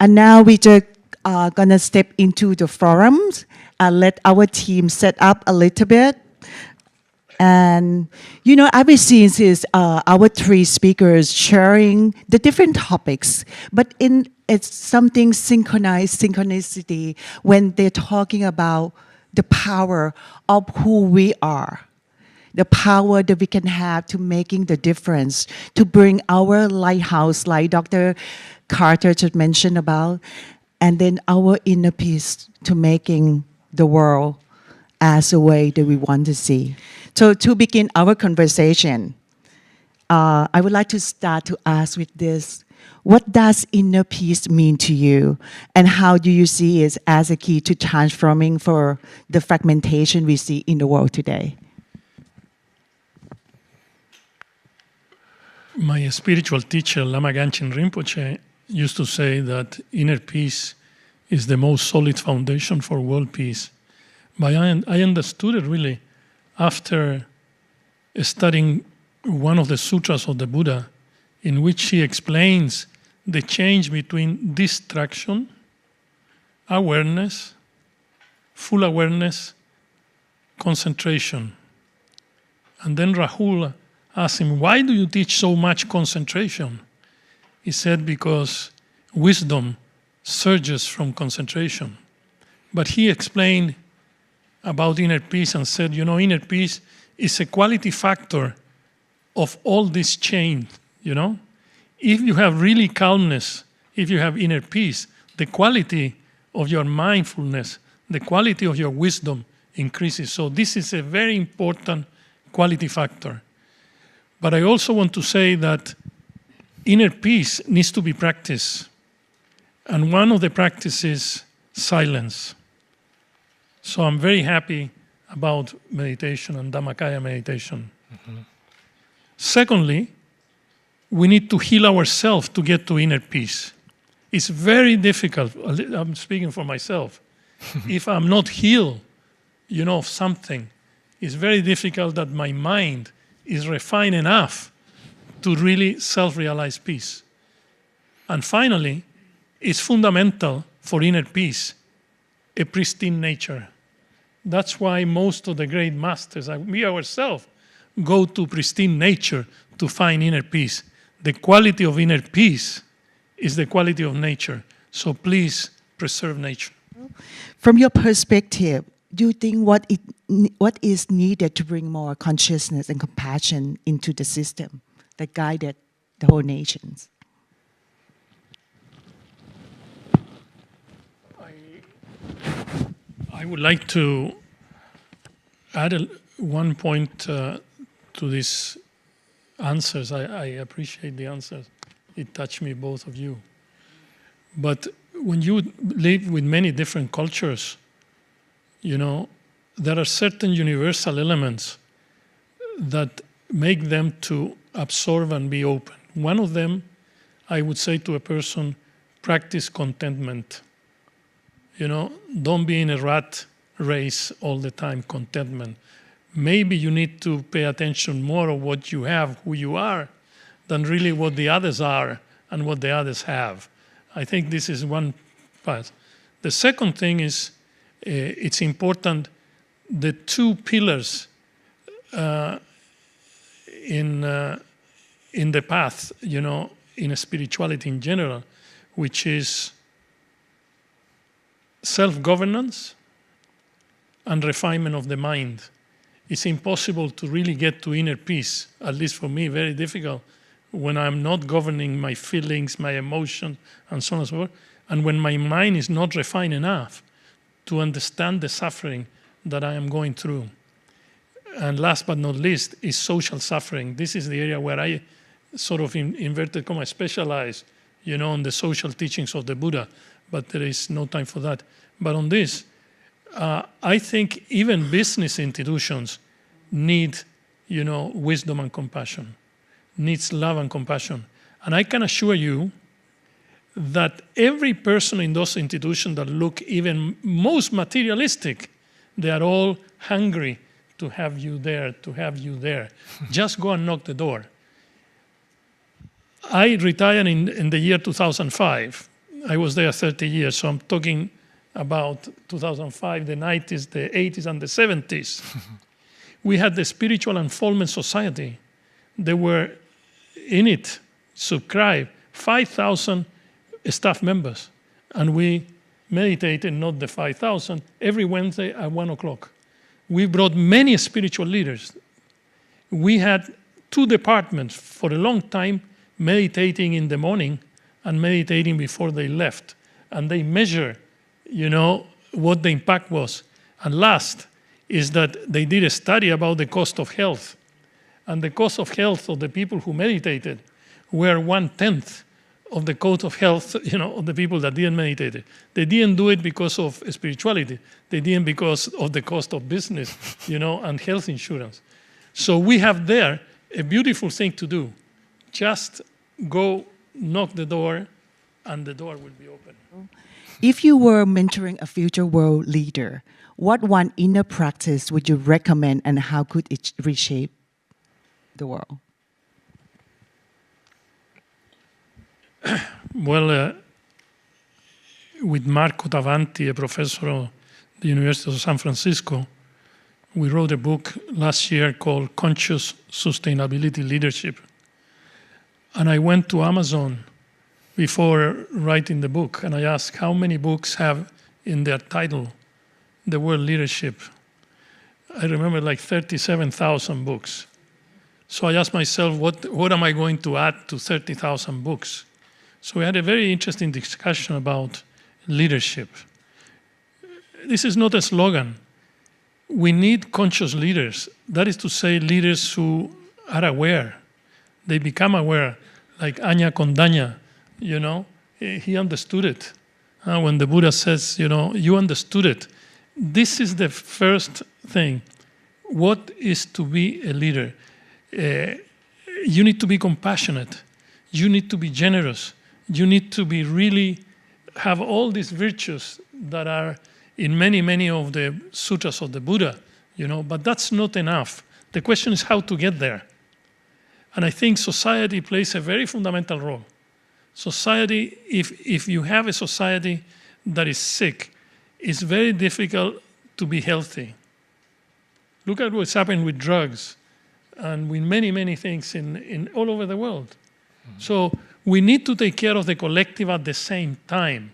And now we just gonna step into the forums and let our team set up a little bit. And, you know, I've seen is our three speakers sharing the different topics, but it's something synchronicity when they're talking about the power of who we are, the power that we can have to making the difference, to bring our lighthouse, like Dr. Carter just mentioned about, and then our inner peace to making the world as a way that we want to see. So to begin our conversation, I would like to start to ask with this. What does inner peace mean to you? And how do you see it as a key to transforming for the fragmentation we see in the world today? My spiritual teacher, Lama Ganchen Rinpoche, used to say that inner peace is the most solid foundation for world peace. But I understood it really after studying one of the sutras of the Buddha, in which he explains the change between distraction, awareness, full awareness, concentration. And then Rahul asked him, why do you teach so much concentration? He said, because wisdom surges from concentration. But he explained about inner peace and said, you know, inner peace is a quality factor of all this chain, you know? If you have really calmness, if you have inner peace, the quality of your mindfulness, the quality of your wisdom increases. So this is a very important quality factor. But I also want to say that inner peace needs to be practiced. And one of the practices is silence. So I'm very happy about meditation and Dhammakaya meditation. Mm-hmm. Secondly, we need to heal ourselves to get to inner peace. It's very difficult. I'm speaking for myself. If I'm not healed, you know, of something, it's very difficult that my mind is refined enough to really self-realize peace. And finally, it's fundamental for inner peace, a pristine nature. That's why most of the great masters, we ourselves, go to pristine nature to find inner peace. The quality of inner peace is the quality of nature. So please preserve nature. From your perspective, do you think what is needed to bring more consciousness and compassion into the system that guided the whole nations? I would like to add one point to these answers. I appreciate the answers. It touched me, both of you. But when you live with many different cultures, you know, there are certain universal elements that make them to absorb and be open. One of them, I would say to a person, practice contentment. You know, don't be in a rat race all the time, contentment. Maybe you need to pay attention more of what you have, who you are, than really what the others are and what the others have. I think this is one part. The second thing is, it's important, the two pillars in the path, you know, in spirituality in general, which is self-governance and refinement of the mind. It's impossible to really get to inner peace, at least for me, very difficult, when I'm not governing my feelings, my emotion, and so on and so forth, and when my mind is not refined enough to understand the suffering that I am going through. And last but not least is social suffering. This is the area where I sort of, in inverted commas, specialize, you know, on the social teachings of the Buddha, but there is no time for that. But on this, I think even business institutions need, you know, wisdom and compassion, needs love and compassion. And I can assure you that every person in those institutions that look even most materialistic, they are all hungry to have you there, to have you there. Just go and knock the door. I retired in the year 2005. I was there 30 years, so I'm talking about 2005, the 90s, the 80s, and the 70s. We had the Spiritual Unfoldment Society. They were in it, subscribed, 5,000 staff members. And we meditated, not the 5,000, every Wednesday at 1 o'clock. We brought many spiritual leaders. We had 2 departments for a long time, meditating in the morning and meditating before they left. And they measure, what the impact was. And last is that they did a study about the cost of health. And the cost of health of the people who meditated were 1/10 of the cost of health, of the people that didn't meditate. They didn't do it because of spirituality. They didn't because of the cost of business, and health insurance. So we have there a beautiful thing to do. Just go knock the door, and the door will be open. If you were mentoring a future world leader, what one inner practice would you recommend, and how could it reshape the world? Well, with Marco Tavanti, a professor of the University of San Francisco, we wrote a book last year called Conscious Sustainability Leadership. And I went to Amazon before writing the book, and I asked how many books have in their title the word leadership. I remember like 37,000 books. So I asked myself, what am I going to add to 30,000 books? So we had a very interesting discussion about leadership. This is not a slogan. We need conscious leaders. That is to say, leaders who are aware. They become aware, like Anya Kondaña, he understood it. When the Buddha says, you understood it. This is the first thing. What is to be a leader? You need to be compassionate. You need to be generous. You need to be really have all these virtues that are in many, many of the sutras of the Buddha, but that's not enough. The question is how to get there. And I think society plays a very fundamental role. Society, if you have a society that is sick, it's very difficult to be healthy. Look at what's happened with drugs and with many, many things in all over the world. Mm-hmm. So we need to take care of the collective at the same time.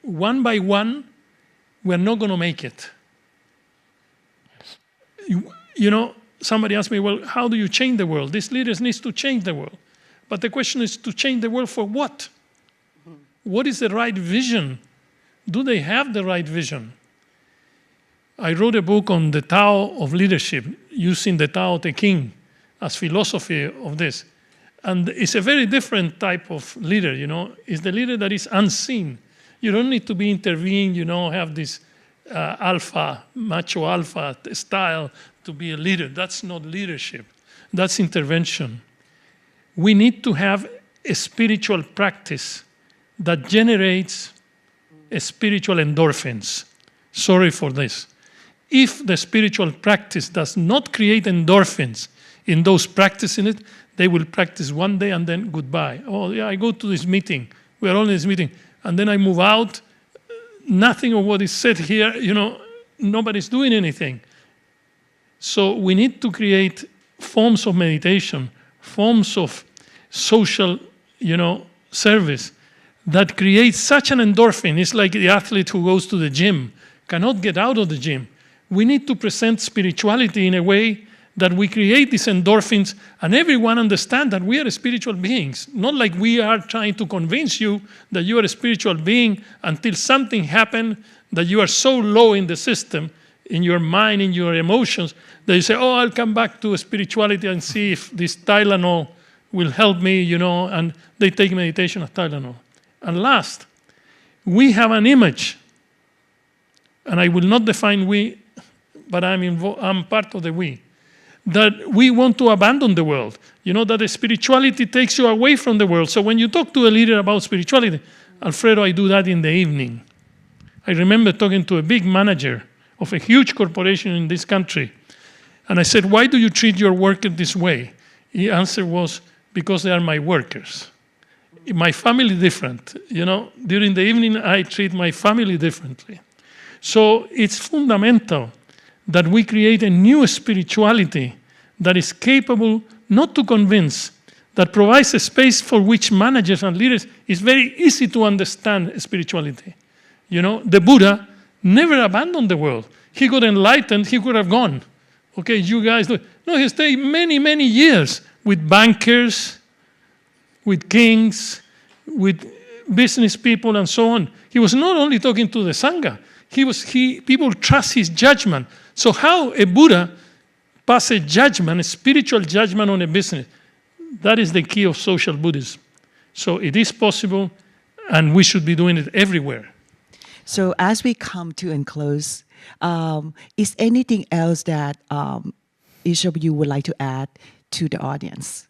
One by one, we're not going to make it. Somebody asked me, well, how do you change the world? These leaders need to change the world. But the question is to change the world for what? What is the right vision? Do they have the right vision? I wrote a book on the Tao of leadership, using the Tao Te Ching as philosophy of this. And it's a very different type of leader, It's the leader that is unseen. You don't need to be intervening, have this macho alpha style to be a leader. That's not leadership. That's intervention. We need to have a spiritual practice that generates a spiritual endorphins. Sorry for this. If the spiritual practice does not create endorphins in those practicing it, they will practice one day and then goodbye. Oh, yeah, I go to this meeting. We are all in this meeting. And then I move out. Nothing of what is said here, nobody's doing anything. So we need to create forms of meditation, forms of social, service that create such an endorphin. It's like the athlete who goes to the gym, cannot get out of the gym. We need to present spirituality in a way that we create these endorphins and everyone understand that we are spiritual beings. Not like we are trying to convince you that you are a spiritual being until something happened that you are so low in the system, in your mind, in your emotions, that you say, oh, I'll come back to spirituality and see if this Tylenol will help me, and they take meditation of Tylenol. And last, we have an image, and I will not define we, but I'm part of the we, that we want to abandon the world. That the spirituality takes you away from the world. So when you talk to a leader about spirituality, Alfredo, I do that in the evening. I remember talking to a big manager of a huge corporation in this country. And I said, why do you treat your workers this way? His answer was, because they are my workers. my family different. During the evening, I treat my family differently. So it's fundamental that we create a new spirituality that is capable not to convince, that provides a space for which managers and leaders is very easy to understand spirituality. The Buddha never abandoned the world. He got enlightened, he could have gone. Okay, you guys do it. No, he stayed many, many years with bankers, with kings, with business people, and so on. He was not only talking to the Sangha, people trust his judgment. So how a Buddha pass a judgment, a spiritual judgment on a business? That is the key of social Buddhism. So it is possible, and we should be doing it everywhere. So as we come to and close, is anything else that each of you would like to add to the audience?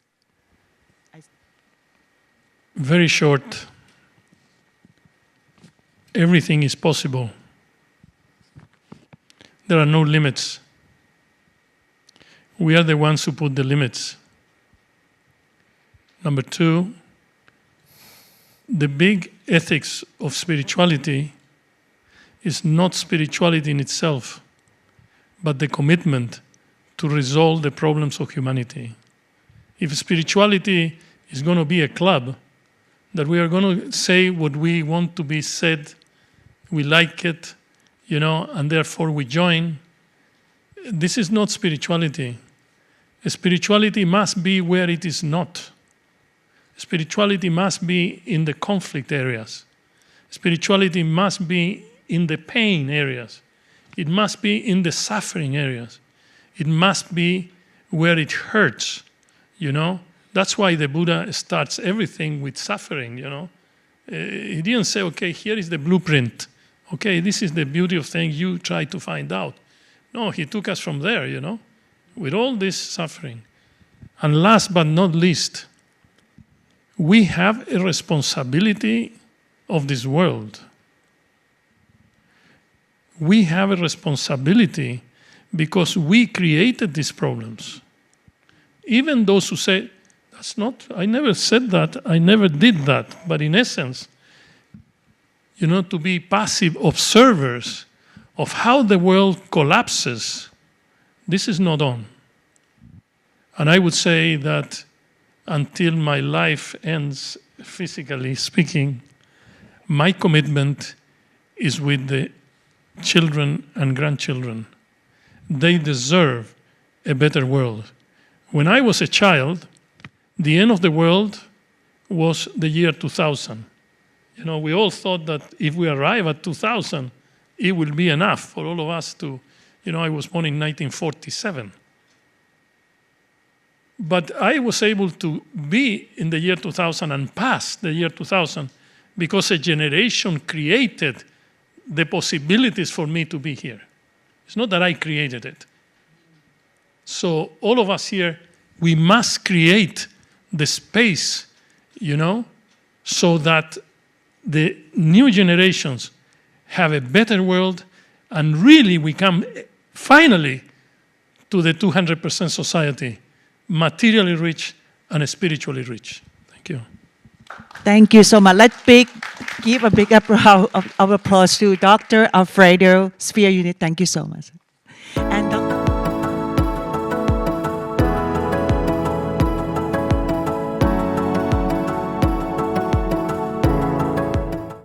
Very short. Everything is possible. There are no limits. We are the ones who put the limits. Number two, the big ethics of spirituality is not spirituality in itself, but the commitment to resolve the problems of humanity. If spirituality is going to be a club, that we are going to say what we want to be said, we like it, and therefore we join, this is not spirituality. Spirituality must be where it is not. Spirituality must be in the conflict areas. Spirituality must be in the pain areas. It must be in the suffering areas. It must be where it hurts, That's why the Buddha starts everything with suffering, He didn't say, okay, here is the blueprint. Okay, this is the beauty of things you try to find out. No, he took us from there, with all this suffering. And last but not least, we have a responsibility of this world. We have a responsibility because we created these problems. Even those who say, I never said that, I never did that. But in essence, to be passive observers of how the world collapses, this is not on. And I would say that until my life ends, physically speaking, my commitment is with the children and grandchildren. They deserve a better world. When I was a child, the end of the world was the year 2000. We all thought that if we arrive at 2000, it will be enough for all of us to, I was born in 1947. But I was able to be in the year 2000 and pass the year 2000 because a generation created the possibilities for me to be here. It's not that I created it. So all of us here, we must create the space, so that the new generations have a better world, and really we come finally to the 200% society, materially rich and spiritually rich. Thank you. Thank you so much. Let's give a big applause to Dr. Alfredo Sfeir-Younis. Thank you so much. And